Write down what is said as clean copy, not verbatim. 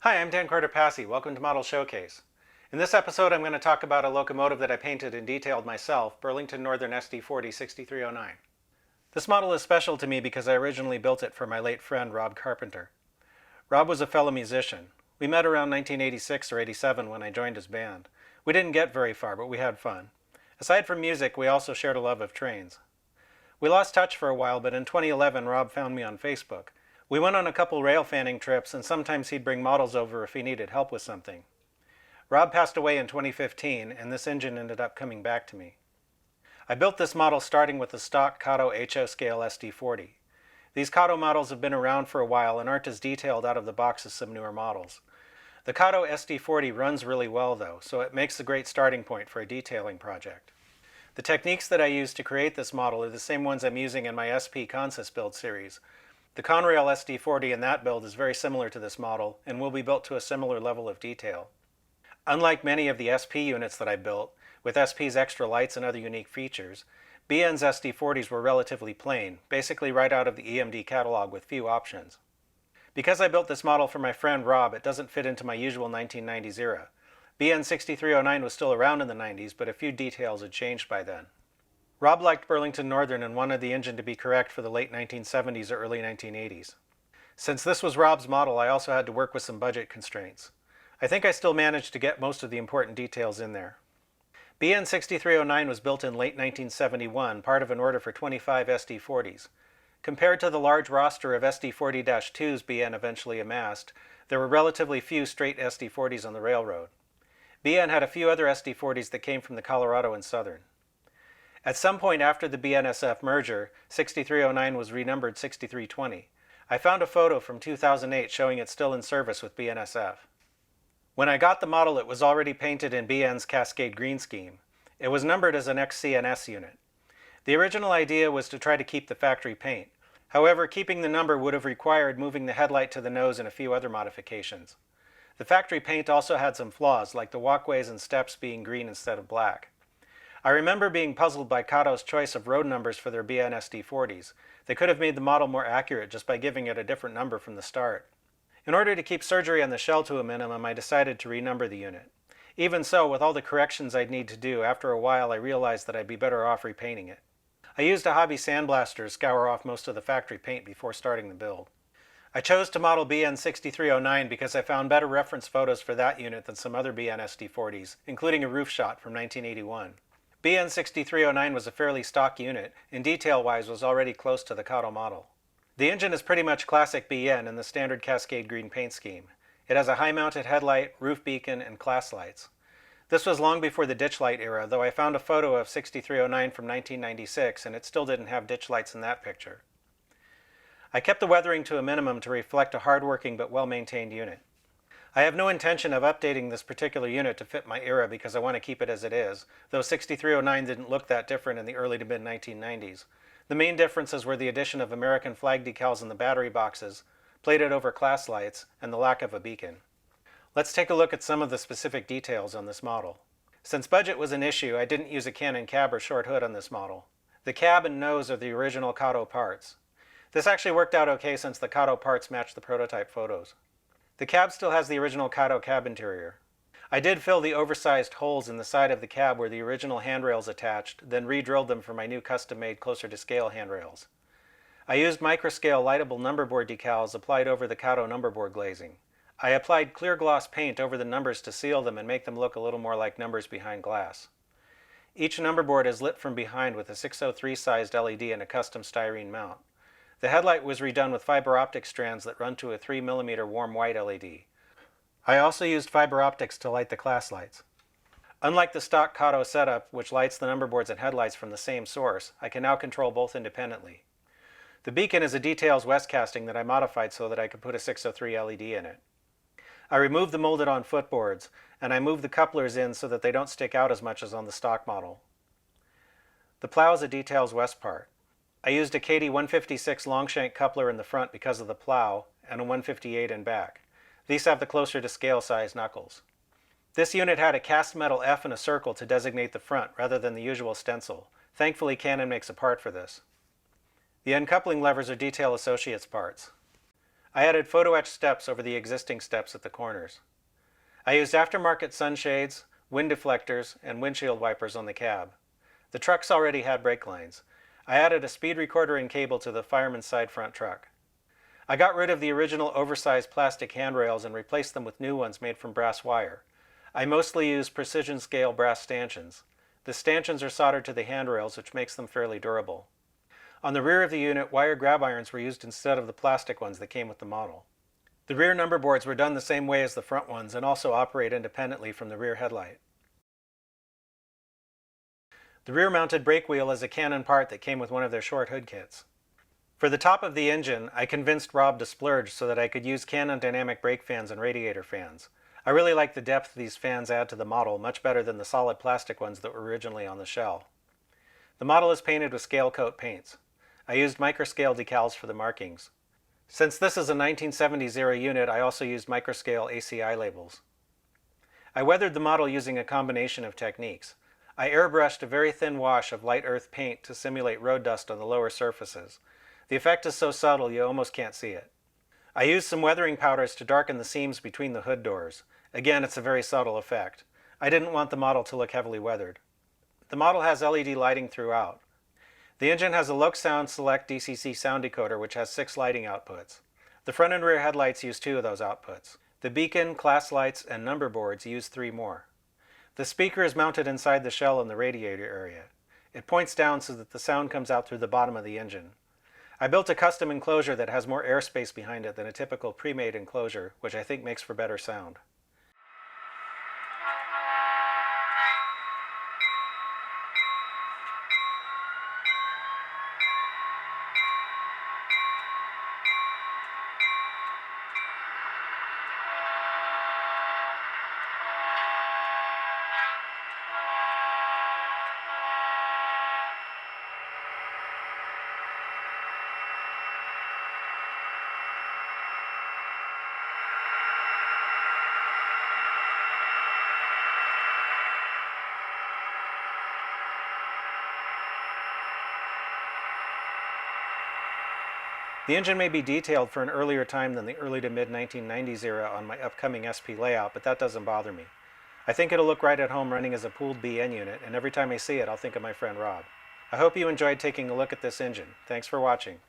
Hi, I'm Dan Cortopassi. Welcome to Model Showcase. In this episode, I'm going to talk about a locomotive that I painted and detailed myself, Burlington Northern SD40 6309. This model is special to me because I originally built it for my late friend Rob Carpenter. Rob was a fellow musician. We met around 1986 or 87 when I joined his band. We didn't get very far, but we had fun. Aside from music, we also shared a love of trains. We lost touch for a while, but in 2011, Rob found me on Facebook. We went on a couple rail fanning trips, and sometimes he'd bring models over if he needed help with something. Rob passed away in 2015, and this engine ended up coming back to me. I built this model starting with the stock Kato HO scale SD40. These Kato models have been around for a while and aren't as detailed out of the box as some newer models. The Kato SD40 runs really well though, so it makes a great starting point for a detailing project. The techniques that I used to create this model are the same ones I'm using in my SP Consist build series. The Conrail SD40 in that build is very similar to this model and will be built to a similar level of detail. Unlike many of the SP units that I built, with SP's extra lights and other unique features, BN's SD40s were relatively plain, basically right out of the EMD catalog with few options. Because I built this model for my friend Rob, it doesn't fit into my usual 1990s era. BN 6309 was still around in the 90s, but a few details had changed by then. Rob liked Burlington Northern and wanted the engine to be correct for the late 1970s or early 1980s. Since this was Rob's model, I also had to work with some budget constraints. I think I still managed to get most of the important details in there. BN 6309 was built in late 1971, part of an order for 25 SD40s. Compared to the large roster of SD40-2s BN eventually amassed, there were relatively few straight SD40s on the railroad. BN had a few other SD40s that came from the Colorado and Southern. At some point after the BNSF merger, 6309 was renumbered 6320. I found a photo from 2008 showing it still in service with BNSF. When I got the model, it was already painted in BN's Cascade Green scheme. It was numbered as an XCNS unit. The original idea was to try to keep the factory paint. However, keeping the number would have required moving the headlight to the nose and a few other modifications. The factory paint also had some flaws, like the walkways and steps being green instead of black. I remember being puzzled by Kato's choice of road numbers for their BN SD40s. They could have made the model more accurate just by giving it a different number from the start. In order to keep surgery on the shell to a minimum, I decided to renumber the unit. Even so, with all the corrections I'd need to do, after a while I realized that I'd be better off repainting it. I used a hobby sandblaster to scour off most of the factory paint before starting the build. I chose to model BN 6309 because I found better reference photos for that unit than some other BN SD40s, including a roof shot from 1981. BN 6309 was a fairly stock unit, and detail-wise was already close to the Kato model. The engine is pretty much classic BN in the standard Cascade Green paint scheme. It has a high-mounted headlight, roof beacon, and class lights. This was long before the ditch light era, though I found a photo of 6309 from 1996, and it still didn't have ditch lights in that picture. I kept the weathering to a minimum to reflect a hard-working but well-maintained unit. I have no intention of updating this particular unit to fit my era because I want to keep it as it is, though 6309 didn't look that different in the early to mid-1990s. The main differences were the addition of American flag decals in the battery boxes, plated over class lights, and the lack of a beacon. Let's take a look at some of the specific details on this model. Since budget was an issue, I didn't use a Canon cab or short hood on this model. The cab and nose are the original Kato parts. This actually worked out okay since the Kato parts matched the prototype photos. The cab still has the original Kato cab interior. I did fill the oversized holes in the side of the cab where the original handrails attached, then re-drilled them for my new custom-made closer to scale handrails. I used microscale lightable numberboard decals applied over the Kato numberboard glazing. I applied clear gloss paint over the numbers to seal them and make them look a little more like numbers behind glass. Each numberboard is lit from behind with a 603 sized LED and a custom styrene mount. The headlight was redone with fiber optic strands that run to a 3mm warm white LED. I also used fiber optics to light the class lights. Unlike the stock Kato setup, which lights the numberboards and headlights from the same source, I can now control both independently. The beacon is a Details West casting that I modified so that I could put a 603 LED in it. I removed the molded on footboards, and I moved the couplers in so that they don't stick out as much as on the stock model. The plow is a Details West part. I used a Kato 156 long shank coupler in the front because of the plow, and a 158 in back. These have the closer to scale size knuckles. This unit had a cast metal F in a circle to designate the front rather than the usual stencil. Thankfully, Canon makes a part for this. The uncoupling levers are Detail Associates parts. I added photo-etched steps over the existing steps at the corners. I used aftermarket sunshades, wind deflectors, and windshield wipers on the cab. The trucks already had brake lines. I added a speed recorder and cable to the fireman's side front truck. I got rid of the original oversized plastic handrails and replaced them with new ones made from brass wire. I mostly used precision scale brass stanchions. The stanchions are soldered to the handrails, which makes them fairly durable. On the rear of the unit, wire grab irons were used instead of the plastic ones that came with the model. The rear number boards were done the same way as the front ones and also operate independently from the rear headlight. The rear-mounted brake wheel is a Canon part that came with one of their short hood kits. For the top of the engine, I convinced Rob to splurge so that I could use Canon dynamic brake fans and radiator fans. I really like the depth these fans add to the model, much better than the solid plastic ones that were originally on the shell. The model is painted with scale coat paints. I used microscale decals for the markings. Since this is a 1970s era unit, I also used microscale ACI labels. I weathered the model using a combination of techniques. I airbrushed a very thin wash of light earth paint to simulate road dust on the lower surfaces. The effect is so subtle you almost can't see it. I used some weathering powders to darken the seams between the hood doors. Again, it's a very subtle effect. I didn't want the model to look heavily weathered. The model has LED lighting throughout. The engine has a LokSound Select DCC sound decoder which has 6 lighting outputs. The front and rear headlights use 2 of those outputs. The beacon, class lights, and number boards use 3 more. The speaker is mounted inside the shell in the radiator area. It points down so that the sound comes out through the bottom of the engine. I built a custom enclosure that has more airspace behind it than a typical pre-made enclosure, which I think makes for better sound. The engine may be detailed for an earlier time than the early to mid-1990s era on my upcoming SP layout, but that doesn't bother me. I think it'll look right at home running as a pooled BN unit, and every time I see it, I'll think of my friend Rob. I hope you enjoyed taking a look at this engine. Thanks for watching.